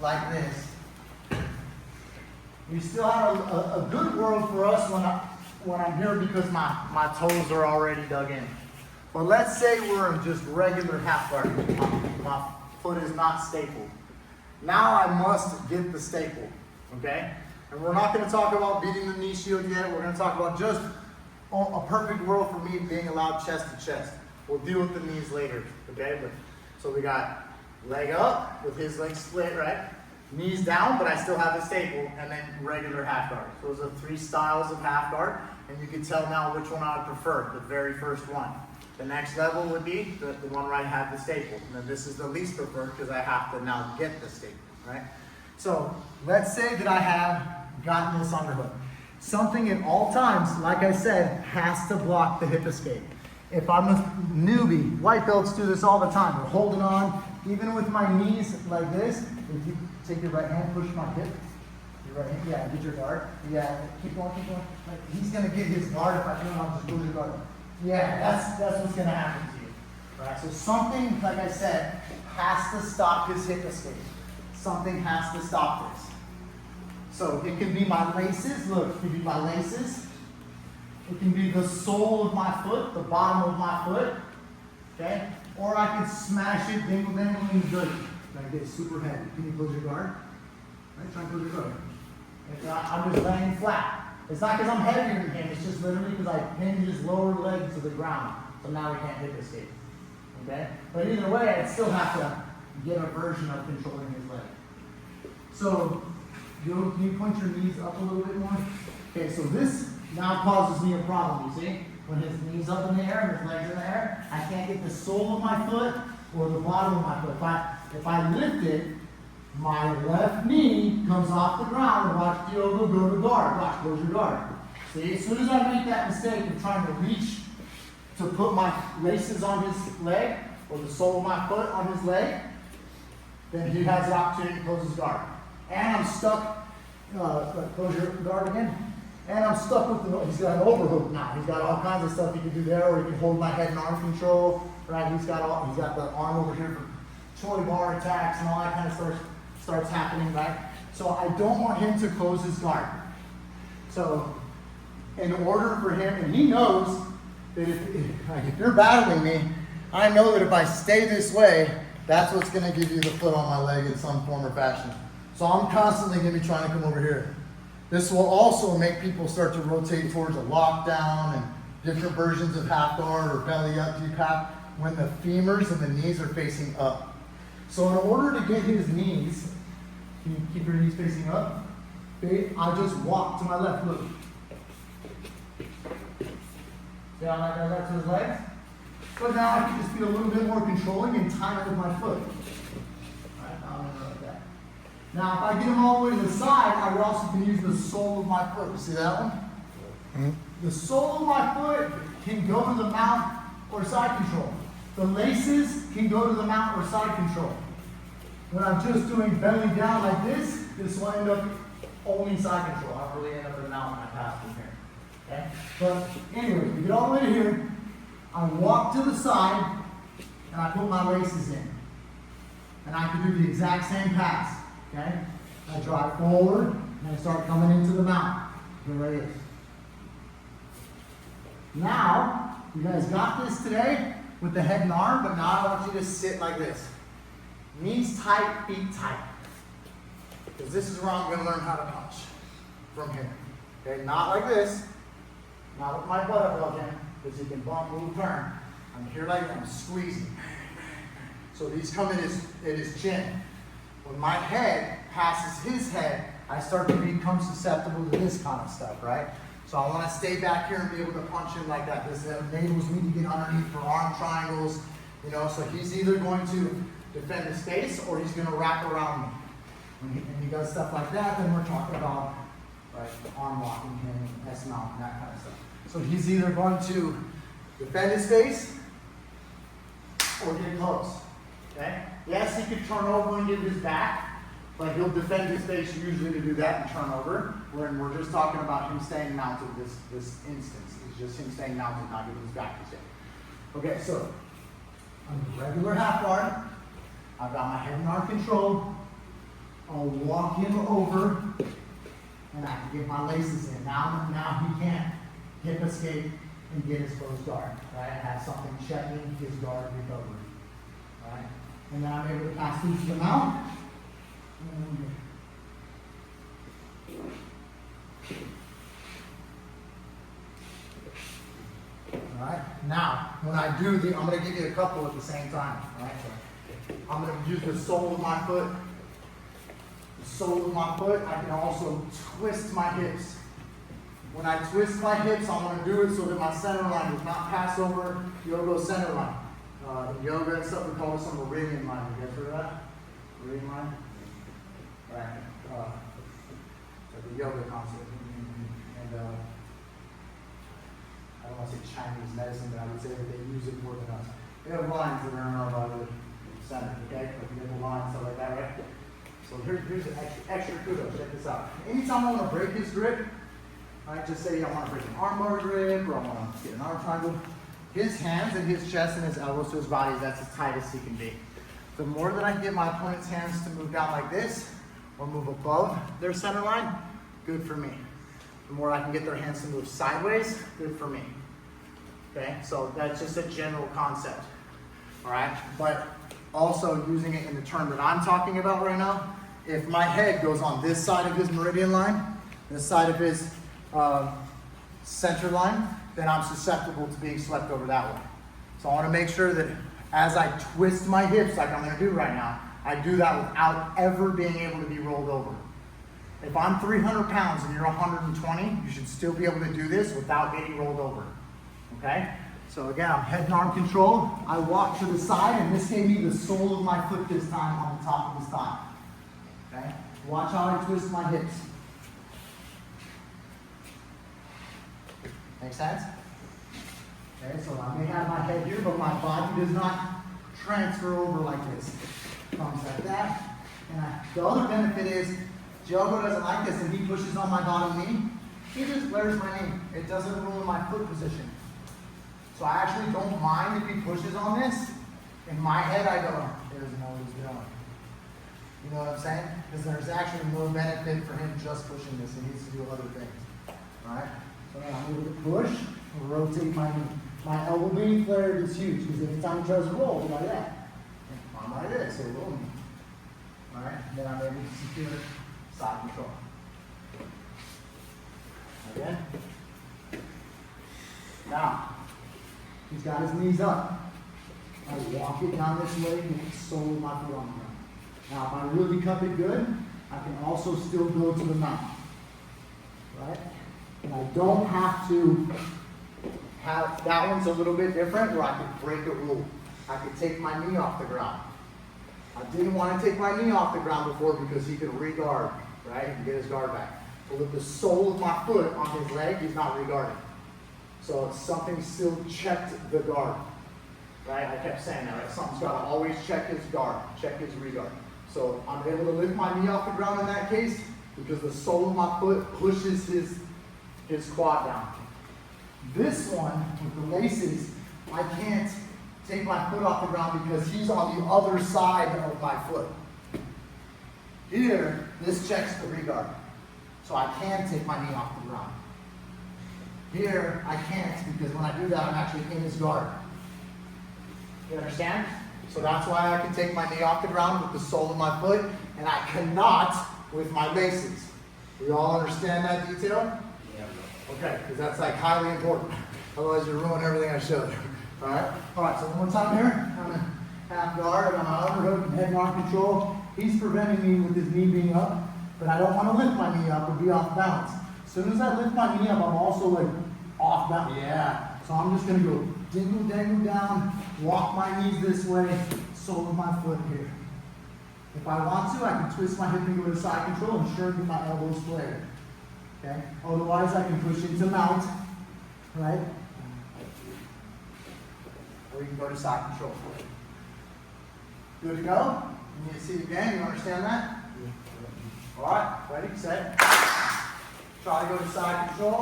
like this. We still have a good world for us when I'm here because my toes are already dug in. But let's say we're in just regular half guard. My foot is not stapled. Now I must get the staple, okay? And we're not going to talk about beating the knee shield yet. We're going to talk about just a perfect world for me being allowed chest to chest. We'll deal with the knees later, okay? So we got leg up with his leg split, right? Knees down, but I still have the staple, and then regular half guard. Those are 3 styles of half guard, and you can tell now which one I would prefer, the very first one. The next level would be the one where I have the staple. Now this is the least preferred because I have to now get the staple, right? So let's say that I have gotten this underhook. Something at all times, like I said, has to block the hip escape. If I'm a newbie, white belts do this all the time. We're holding on, even with my knees like this. If you take your right hand, push my hip. Your right hand, yeah, get your guard. Yeah, keep going, keep going. Like, he's gonna get his guard if I turn on, just lose your guard. Yeah, that's what's gonna happen to you. Right? So something, like I said, has to stop his hip escape. Something has to stop this. So it can be my laces. Look, it can be my laces. It can be the sole of my foot, the bottom of my foot. Okay? Or I can smash it, dingle, dangle, and dirty. Like this, super heavy. Can you close your guard? Right? Try and close your guard. I'm just laying flat. It's not because I'm heavier than him, it's just literally because I pinned his lower leg to the ground. So now he can't hip escape. Okay? But either way, I'd still have to get a version of controlling his leg. So, can you point your knees up a little bit more? Okay, so this now causes me a problem, you see? When his knees up in the air and his legs in the air, I can't get the sole of my foot or the bottom of my foot. If I lift it, my left knee comes off the ground and watch the elbow go to guard. Watch, close your guard. See, as soon as I make that mistake of trying to reach to put my laces on his leg or the sole of my foot on his leg, then he has the opportunity to close his guard. And I'm stuck, close your guard again. And I'm stuck with he's got an overhook now. He's got all kinds of stuff he can do there, or he can hold my head and arm control, right? He's got the arm over here for choy bar attacks and all that kind of stuff starts happening, right? So I don't want him to close his guard. So in order for him, and he knows that if you're battling me, I know that if I stay this way, that's what's gonna give you the foot on my leg in some form or fashion. So I'm constantly gonna be trying to come over here. This will also make people start to rotate towards a lockdown and different versions of half guard or belly up deep half when the femurs and the knees are facing up. So in order to get his knees, can you keep your knees facing up? I just walk to my left, look. See how I go left to his legs? But now I can just be a little bit more controlling and time it with my foot. Alright, now I'm gonna like that. Now if I get him all the way to the side, I would also can use the sole of my foot. You see that one? Mm-hmm. The sole of my foot can go to the mount or side control. The laces can go to the mount or side control. When I'm just doing belly down like this will end up only side control. I'll really end up in the mount when I pass from here. Okay? But anyway, we get all the way to here. I walk to the side and I put my laces in. And I can do the exact same pass. Okay? I drive forward and I start coming into the mount. There it is. Now, you guys got this today with the head and arm, but now I want you to sit like this. Knees tight, feet tight. Because this is where I'm going to learn how to punch. From here. Okay, not like this. Not with my butt above him, because he can bump, move, turn. I'm here like that, I'm squeezing. So these come in his chin. When my head passes his head, I start to become susceptible to this kind of stuff, right? So I want to stay back here and be able to punch him like that. This enables me to get underneath for arm triangles, you know, so he's either going to defend his face or he's going to wrap around me. When he does stuff like that, then we're talking about arm locking him, S-mount, and that kind of stuff. So he's either going to defend his face or get close. Okay? Yes, he could turn over and get his back, but he'll defend his face usually to do that and turn over. When we're just talking about him staying mounted this instance. It's just him staying mounted, not getting his back to it. Okay, so I'm regular half guard. I've got my head and arm control. I'll walk him over, and I can get my laces in. Now he can't hip escape and get his closed guard, right? I have something checking his guard recovery, right? And then I'm able to pass through to the mount. All right, now, when I do I'm going to give you a couple at the same time, all right? So I'm going to use the sole of my foot. The sole of my foot, I can also twist my hips. When I twist my hips, I'm going to do it so that my center line does not pass over yoga center line. In yoga and stuff, we call this a meridian line. You guys heard of that? Meridian line? Right. The yoga concept. And I don't want to say Chinese medicine, but I would say that they use it more than us. We have lines that are in our body center, okay? Like we have a line, stuff like that, right? So here's an extra kudos. Check this out. Anytime I want to break his grip, I just say I want to break an armbar grip, or I want to get an arm triangle. His hands and his chest and his elbows to his body, that's as tight as he can be. The more that I can get my opponent's hands to move down like this, or move above their center line, good for me. The more I can get their hands to move sideways, good for me. Okay, so that's just a general concept. All right, but also using it in the term that I'm talking about right now, if my head goes on this side of his meridian line, this side of his center line, then I'm susceptible to being swept over that way. So I want to make sure that as I twist my hips like I'm going to do right now, I do that without ever being able to be rolled over. If I'm 300 pounds and you're 120, you should still be able to do this without getting rolled over. Okay? So again, I'm head and arm control. I walk to the side, and this gave me the sole of my foot this time on the top of his thigh. Okay? Watch how I twist my hips. Make sense? Okay, so I may have my head here, but my body does not transfer over like this. Comes like that. And the other benefit is, Jogo doesn't like this, and he pushes on my bottom knee. He just flares my knee. It doesn't ruin my foot position. So I actually don't mind if he pushes on this. In my head, I go, there's no he's going. You know what I'm saying? Because there's actually no benefit for him just pushing this. He needs to do other things. Alright? So now I'm able to push and rotate my knee. My elbow being flared is huge, because every time he tries to roll, like that. I'm like this, so roll me. Alright? Then I'm able to secure side control. Again. Now, he's got his knees up. I walk it down this leg with the sole of my foot on the ground. Now, if I really cup it good, I can also still go to the mount. Right? And I don't have to have, that one's a little bit different, where I could break a rule. I could take my knee off the ground. I didn't want to take my knee off the ground before because he could re-guard, right? He can get his guard back. But with the sole of my foot on his leg, he's not re-guarding. So something still checked the guard, right? I kept saying that, right? Something's got to always check his guard, check his re-guard. So I'm able to lift my knee off the ground in that case because the sole of my foot pushes his quad down. This one, with the laces, I can't take my foot off the ground because he's on the other side of my foot. Here, this checks the re-guard. So I can take my knee off the ground. Here, I can't, because when I do that, I'm actually in his guard. You understand? So that's why I can take my knee off the ground with the sole of my foot, and I cannot with my laces. We all understand that detail? Yeah. Okay, because that's like highly important. Otherwise, you ruin everything I showed you. All right? All right, so one more time here. I'm in half guard, I'm on overhook and head and arm control. He's preventing me with his knee being up, but I don't want to lift my knee up or be off balance. As soon as I lift my knee up, I'm also like off balance. Yeah. So I'm just going to go dingle, dangle down, walk my knees this way, sole of my foot here. If I want to, I can twist my hip and go to side control, ensuring that my elbows flare. Okay? Otherwise, I can push into mount, right? Or you can go to side control. Good to go? You need to see it again. You understand that? All right. Ready, set. Try to go to side control.